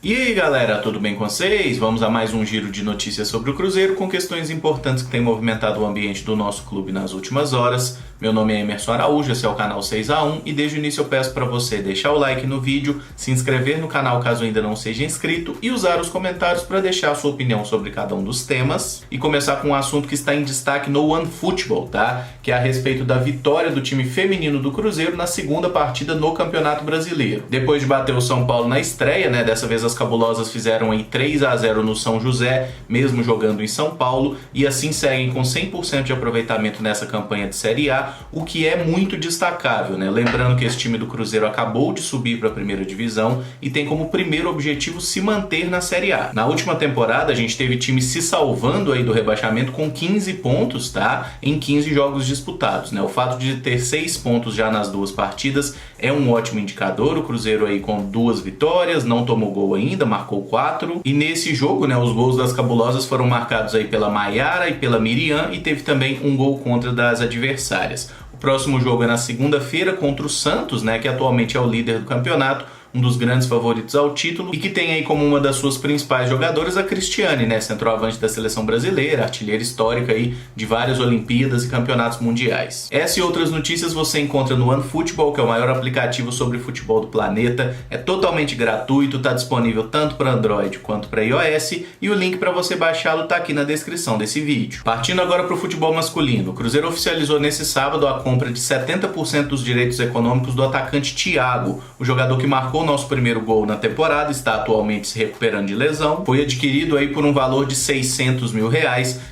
E aí galera, tudo bem com vocês? Vamos a mais um giro de notícias sobre o Cruzeiro com questões importantes que têm movimentado o ambiente do nosso clube nas últimas horas. Meu nome é Emerson Araújo, esse é o canal 6x1 e desde o início eu peço para você deixar o like no vídeo, se inscrever no canal caso ainda não seja inscrito e usar os comentários para deixar a sua opinião sobre cada um dos temas. E começar com um assunto que está em destaque no OneFootball, tá? Que é a respeito da vitória do time feminino do Cruzeiro na segunda partida no Campeonato Brasileiro. Depois de bater o São Paulo na estreia, né? Dessa vez as cabulosas fizeram aí 3x0 no São José, mesmo jogando em São Paulo, e assim seguem com 100% de aproveitamento nessa campanha de Série A, o que é muito destacável, né? Lembrando que esse time do Cruzeiro acabou de subir para a primeira divisão e tem como primeiro objetivo se manter na Série A. Na última temporada a gente teve time se salvando aí do rebaixamento com 15 pontos, tá? Em 15 jogos disputados, né? O fato de ter 6 pontos já nas duas partidas é um ótimo indicador. O Cruzeiro aí com 2 vitórias, não tomou gol ainda, marcou 4. E nesse jogo, né, os gols das cabulosas foram marcados aí pela Maiara e pela Miriam e teve também um gol contra das adversárias. O próximo jogo é na segunda-feira contra o Santos, né, que atualmente é o líder do campeonato, um dos grandes favoritos ao título e que tem aí como uma das suas principais jogadoras a Cristiane, né, centroavante da seleção brasileira, artilheira histórica aí de várias Olimpíadas e campeonatos mundiais. Essa e outras notícias você encontra no OneFootball, que é o maior aplicativo sobre futebol do planeta. É totalmente gratuito, está disponível tanto para Android quanto para iOS e o link para você baixá-lo está aqui na descrição desse vídeo. Partindo agora para o futebol masculino, o Cruzeiro oficializou nesse sábado a compra de 70% dos direitos econômicos do atacante Thiago, o jogador que marcou o nosso primeiro gol na temporada, está atualmente se recuperando de lesão. Foi adquirido aí por um valor de R$600 mil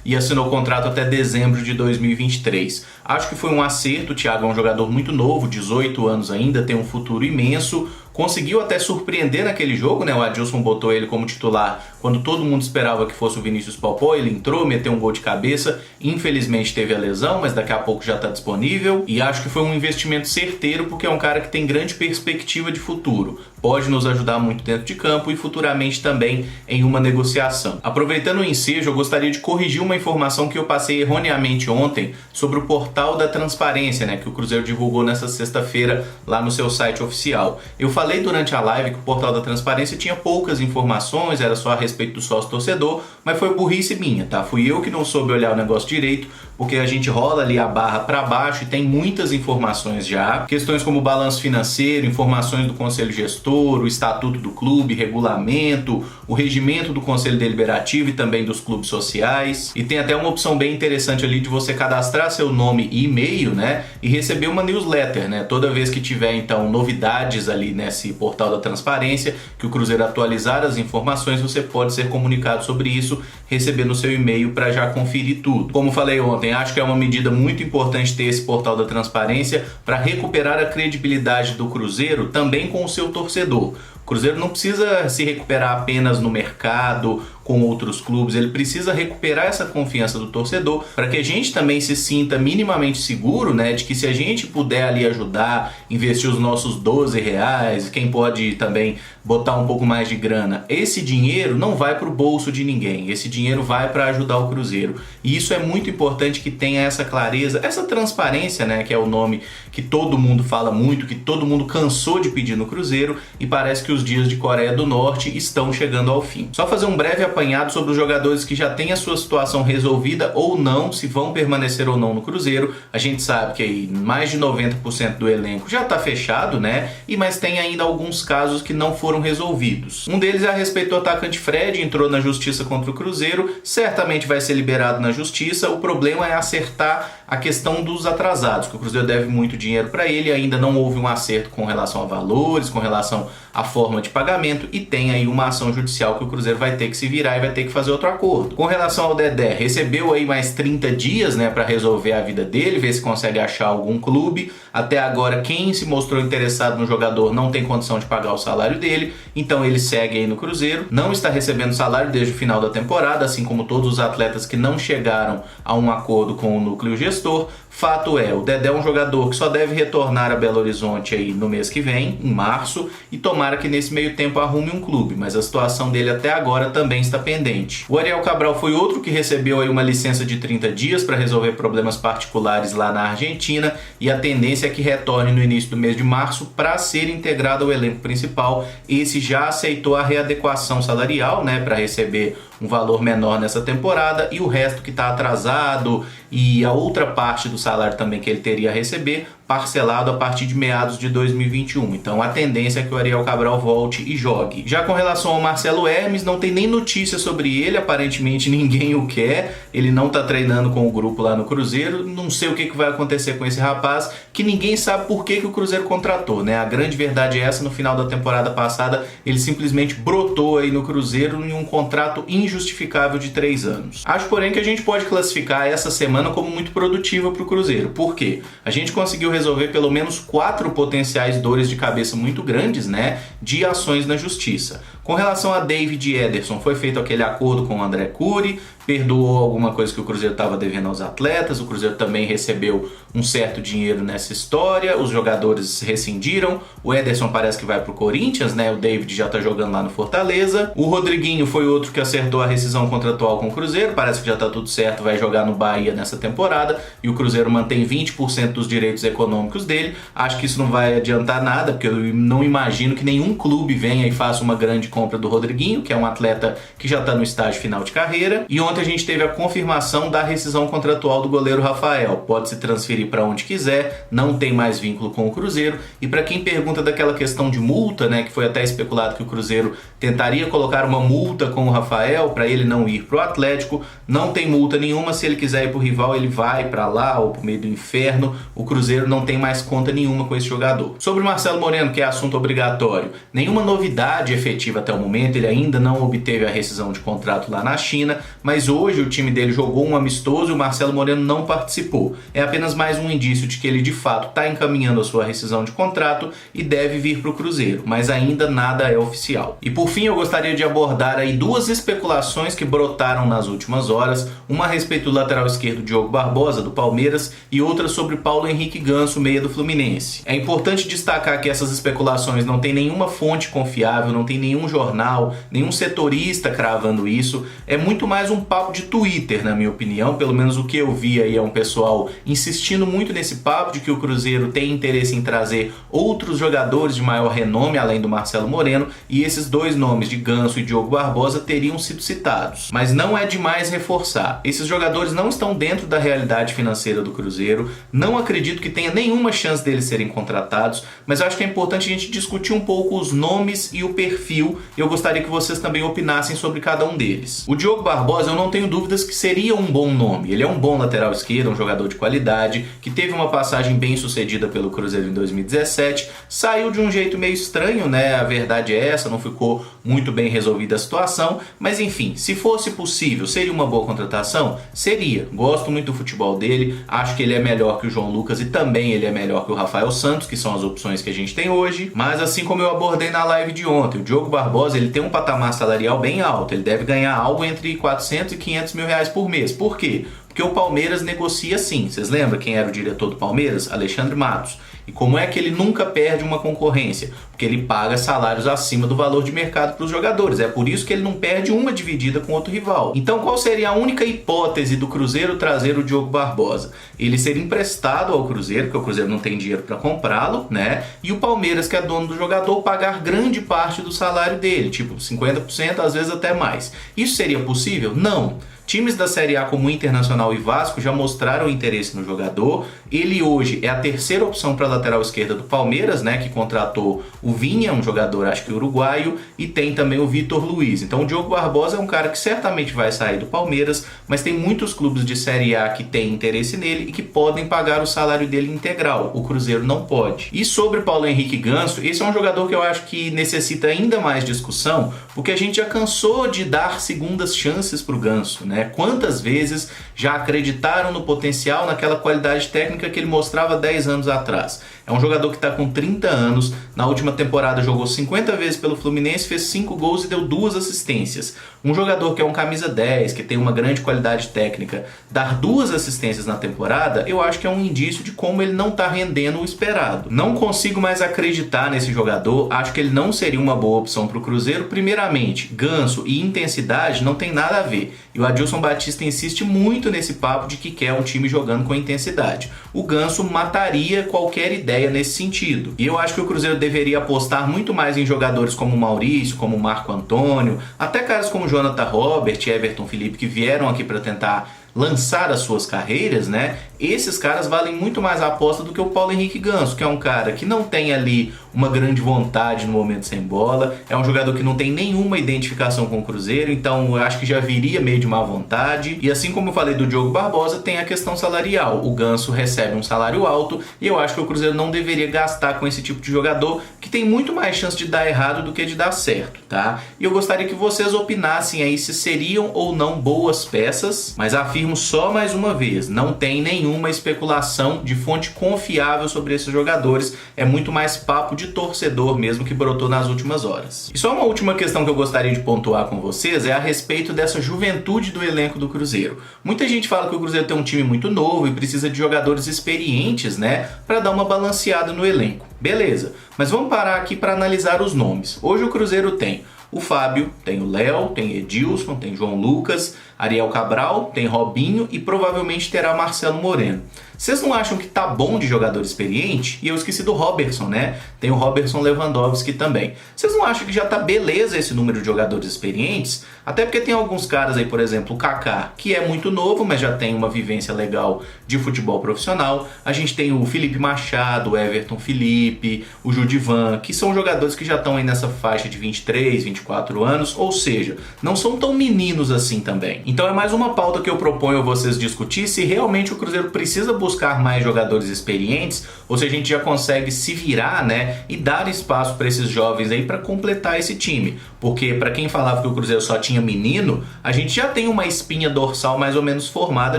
e assinou o contrato até dezembro de 2023. Acho que foi um acerto. O Thiago é um jogador muito novo, 18 anos ainda, tem um futuro imenso. Conseguiu até surpreender naquele jogo, né? O Adilson botou ele como titular quando todo mundo esperava que fosse o Vinícius Popó. Ele entrou, meteu um gol de cabeça. Infelizmente teve a lesão, mas daqui a pouco já está disponível. E acho que foi um investimento certeiro porque é um cara que tem grande perspectiva de futuro. Pode nos ajudar muito dentro de campo e futuramente também em uma negociação. Aproveitando o ensejo, eu gostaria de corrigir uma informação que eu passei erroneamente ontem sobre o portal da transparência, né? Que o Cruzeiro divulgou nessa sexta-feira lá no seu site oficial. Eu falei durante a live que o portal da transparência tinha poucas informações, era só a respeito do sócio torcedor, mas foi burrice minha, tá? Fui eu que não soube olhar o negócio direito, porque a gente rola ali a barra para baixo e tem muitas informações já. Questões como balanço financeiro, informações do conselho gestor, o estatuto do clube, regulamento, o regimento do conselho deliberativo e também dos clubes sociais. E tem até uma opção bem interessante ali de você cadastrar seu nome e e-mail, né? E receber uma newsletter, né? Toda vez que tiver então novidades ali nesse portal da transparência, que o Cruzeiro atualizar as informações, você pode ser comunicado sobre isso, receber no seu e-mail para já conferir tudo. Como falei ontem, acho que é uma medida muito importante ter esse portal da transparência para recuperar a credibilidade do Cruzeiro também com o seu torcedor. O Cruzeiro não precisa se recuperar apenas no mercado, com outros clubes, ele precisa recuperar essa confiança do torcedor para que a gente também se sinta minimamente seguro, né, de que se a gente puder ali ajudar, investir os nossos R$12, quem pode também botar um pouco mais de grana, esse dinheiro não vai para o bolso de ninguém, esse dinheiro vai para ajudar o Cruzeiro. E isso é muito importante que tenha essa clareza, essa transparência, né, que é o nome que todo mundo fala muito, que todo mundo cansou de pedir no Cruzeiro e parece que os dias de Coreia do Norte estão chegando ao fim. Só fazer um breve apanhado sobre os jogadores que já têm a sua situação resolvida ou não, se vão permanecer ou não no Cruzeiro. A gente sabe que aí mais de 90% do elenco já está fechado, né? Mas tem ainda alguns casos que não foram resolvidos. Um deles é a respeito do atacante Fred, entrou na justiça contra o Cruzeiro, certamente vai ser liberado na justiça. O problema é acertar a questão dos atrasados, que o Cruzeiro deve muito dinheiro para ele, ainda não houve um acerto com relação a valores, com relação à forma de pagamento e tem aí uma ação judicial que o Cruzeiro vai ter que se virar e vai ter que fazer outro acordo. Com relação ao Dedé, recebeu aí mais 30 dias, né, para resolver a vida dele, ver se consegue achar algum clube. Até agora, quem se mostrou interessado no jogador não tem condição de pagar o salário dele, então ele segue aí no Cruzeiro, não está recebendo salário desde o final da temporada, assim como todos os atletas que não chegaram a um acordo com o núcleo gestor, Fato é, o Dedé é um jogador que só deve retornar a Belo Horizonte aí no mês que vem, em março, e tomara que nesse meio tempo arrume um clube, mas a situação dele até agora também está pendente. O Ariel Cabral foi outro que recebeu aí uma licença de 30 dias para resolver problemas particulares lá na Argentina, e a tendência é que retorne no início do mês de março para ser integrado ao elenco principal. Esse já aceitou a readequação salarial, né, para receber um valor menor nessa temporada, e o resto que está atrasado e a outra parte do salário também que ele teria a receber, parcelado a partir de meados de 2021. Então a tendência é que o Ariel Cabral volte e jogue. Já com relação ao Marcelo Hermes, não tem nem notícia sobre ele, aparentemente ninguém o quer, ele não está treinando com o grupo lá no Cruzeiro, não sei o que vai acontecer com esse rapaz, que ninguém sabe por que o Cruzeiro contratou, né? A grande verdade é essa, no final da temporada passada, ele simplesmente brotou aí no Cruzeiro em um contrato injustificável de 3 anos. Acho, porém, que a gente pode classificar essa semana como muito produtiva para o Cruzeiro. Por quê? A gente conseguiu resolver pelo menos 4 potenciais dores de cabeça muito grandes, né, de ações na justiça. Com relação a David e Ederson, foi feito aquele acordo com o André Cury, perdoou alguma coisa que o Cruzeiro estava devendo aos atletas, o Cruzeiro também recebeu um certo dinheiro nessa história, os jogadores rescindiram, o Ederson parece que vai pro Corinthians, né, o David já tá jogando lá no Fortaleza, o Rodriguinho foi outro que acertou a rescisão contratual com o Cruzeiro, parece que já tá tudo certo, vai jogar no Bahia nessa temporada, e o Cruzeiro mantém 20% dos direitos econômicos dele. Acho que isso não vai adiantar nada, porque eu não imagino que nenhum clube venha e faça uma grande compra do Rodriguinho, que é um atleta que já tá no estágio final de carreira. E ontem a gente teve a confirmação da rescisão contratual do goleiro Rafael. Pode se transferir para onde quiser, não tem mais vínculo com o Cruzeiro. E para quem pergunta daquela questão de multa, né, que foi até especulado que o Cruzeiro tentaria colocar uma multa com o Rafael para ele não ir pro Atlético, não tem multa nenhuma. Se ele quiser ir pro rival, ele vai para lá ou pro meio do inferno. O Cruzeiro não tem mais conta nenhuma com esse jogador. Sobre o Marcelo Moreno, que é assunto obrigatório, nenhuma novidade efetiva até o momento, ele ainda não obteve a rescisão de contrato lá na China, mas hoje o time dele jogou um amistoso e o Marcelo Moreno não participou. É apenas mais um indício de que ele de fato está encaminhando a sua rescisão de contrato e deve vir para o Cruzeiro, mas ainda nada é oficial. E por fim, eu gostaria de abordar aí 2 especulações que brotaram nas últimas horas, uma a respeito do lateral esquerdo Diogo Barbosa, do Palmeiras, e outra sobre Paulo Henrique Ganso, meia do Fluminense. É importante destacar que essas especulações não tem nenhuma fonte confiável, não tem nenhum jornal, nenhum setorista cravando isso, é muito mais um papo de Twitter, na minha opinião. Pelo menos o que eu vi aí é um pessoal insistindo muito nesse papo de que o Cruzeiro tem interesse em trazer outros jogadores de maior renome além do Marcelo Moreno, e esses 2 nomes de Ganso e Diogo Barbosa teriam sido citados. Mas não é demais reforçar, esses jogadores não estão dentro da realidade financeira do Cruzeiro, não acredito que tenha nenhuma chance deles serem contratados, mas eu acho que é importante a gente discutir um pouco os nomes e o perfil, e eu gostaria que vocês também opinassem sobre cada um deles. O Diogo Barbosa, eu não tenho dúvidas que seria um bom nome, ele é um bom lateral esquerdo, um jogador de qualidade, que teve uma passagem bem sucedida pelo Cruzeiro em 2017, saiu de um jeito meio estranho, né, a verdade é essa, não ficou muito bem resolvida a situação, mas enfim, se fosse possível, seria uma boa contratação? Seria. Gosto muito do futebol dele, acho que ele é melhor que o João Lucas e também ele é melhor que o Rafael Santos, que são as opções que a gente tem hoje, mas assim como eu abordei na live de ontem, o Diogo Barbosa, ele tem um patamar salarial bem alto, ele deve ganhar algo entre 400 e 500 mil reais por mês. Por quê? Porque o Palmeiras negocia sim. Vocês lembram quem era o diretor do Palmeiras? Alexandre Matos. E como é que ele nunca perde uma concorrência? Porque ele paga salários acima do valor de mercado para os jogadores. É por isso que ele não perde uma dividida com outro rival. Então qual seria a única hipótese do Cruzeiro trazer o Diogo Barbosa? Ele ser emprestado ao Cruzeiro, porque o Cruzeiro não tem dinheiro para comprá-lo, né? E o Palmeiras, que é dono do jogador, pagar grande parte do salário dele, tipo 50%, às vezes até mais. Isso seria possível? Não. Times da Série A como Internacional e Vasco já mostraram interesse no jogador. Ele hoje é a terceira opção para a lateral esquerda do Palmeiras, né, que contratou o Vinha, um jogador acho que uruguaio, e tem também o Vitor Luiz. Então o Diogo Barbosa é um cara que certamente vai sair do Palmeiras, mas tem muitos clubes de Série A que têm interesse nele e que podem pagar o salário dele integral. O Cruzeiro não pode. E sobre Paulo Henrique Ganso, esse é um jogador que eu acho que necessita ainda mais discussão, porque a gente já cansou de dar segundas chances para o Ganso, né? Quantas vezes já acreditaram no potencial, naquela qualidade técnica que ele mostrava 10 anos atrás. É um jogador que está com 30 anos, na última temporada jogou 50 vezes pelo Fluminense, fez 5 gols e deu 2 assistências. Um jogador que é um camisa 10, que tem uma grande qualidade técnica, dar 2 assistências na temporada, eu acho que é um indício de como ele não está rendendo o esperado. Não consigo mais acreditar nesse jogador, acho que ele não seria uma boa opção para o Cruzeiro. Primeiramente, ganso e intensidade não tem nada a ver. E o Adilson Batista insiste muito nesse papo de que quer um time jogando com intensidade. O Ganso mataria qualquer ideia nesse sentido. E eu acho que o Cruzeiro deveria apostar muito mais em jogadores como o Maurício, como o Marco Antônio, até caras como Jonathan Robert e Everton Felipe, que vieram aqui para tentar lançar as suas carreiras, né? Esses caras valem muito mais a aposta do que o Paulo Henrique Ganso, que é um cara que não tem ali uma grande vontade no momento sem bola, é um jogador que não tem nenhuma identificação com o Cruzeiro, então eu acho que já viria meio de má vontade. E assim como eu falei do Diogo Barbosa, tem a questão salarial. O Ganso recebe um salário alto e eu acho que o Cruzeiro não deveria gastar com esse tipo de jogador, que tem muito mais chance de dar errado do que de dar certo, tá? E eu gostaria que vocês opinassem aí se seriam ou não boas peças, mas afirmo só mais uma vez, não tem nenhuma especulação de fonte confiável sobre esses jogadores, é muito mais papo de torcedor mesmo que brotou nas últimas horas. E só uma última questão que eu gostaria de pontuar com vocês é a respeito dessa juventude do elenco do Cruzeiro. Muita gente fala que o Cruzeiro tem um time muito novo e precisa de jogadores experientes, né, para dar uma balanceada no elenco. Beleza, mas vamos parar aqui para analisar os nomes. Hoje o Cruzeiro tem o Fábio, tem o Léo, tem Edilson, tem João Lucas, Ariel Cabral, tem Robinho e provavelmente terá Marcelo Moreno. Vocês não acham que tá bom de jogador experiente? E eu esqueci do Robertson, né? Tem o Robertson Lewandowski também. Vocês não acham que já tá beleza esse número de jogadores experientes? Até porque tem alguns caras aí, por exemplo, o Kaká, que é muito novo, mas já tem uma vivência legal de futebol profissional. A gente tem o Felipe Machado, o Everton Felipe, o Judivan, que são jogadores que já estão aí nessa faixa de 23, 24 anos, ou seja, não são tão meninos assim também. Então é mais uma pauta que eu proponho a vocês discutir se realmente o Cruzeiro precisa buscar mais jogadores experientes ou se a gente já consegue se virar, né, e dar espaço para esses jovens aí para completar esse time. Porque para quem falava que o Cruzeiro só tinha menino, a gente já tem uma espinha dorsal mais ou menos formada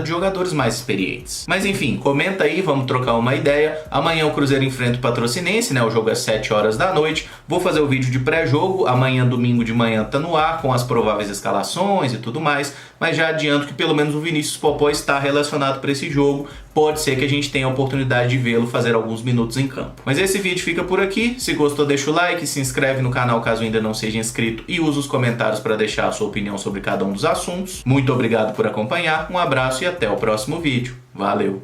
de jogadores mais experientes. Mas enfim, comenta aí, vamos trocar uma ideia. Amanhã o Cruzeiro enfrenta o Patrocinense, né, o jogo é 7 horas da noite. Vou fazer o vídeo de pré-jogo, amanhã domingo de manhã tá no ar com as prováveis escalações e tudo mais, mas já adianto que pelo menos o Vinícius Popó está relacionado para esse jogo. Pode ser que a gente tenha a oportunidade de vê-lo fazer alguns minutos em campo. Mas esse vídeo fica por aqui. Se gostou, deixa o like, se inscreve no canal caso ainda não seja inscrito e usa os comentários para deixar a sua opinião sobre cada um dos assuntos. Muito obrigado por acompanhar, um abraço e até o próximo vídeo. Valeu!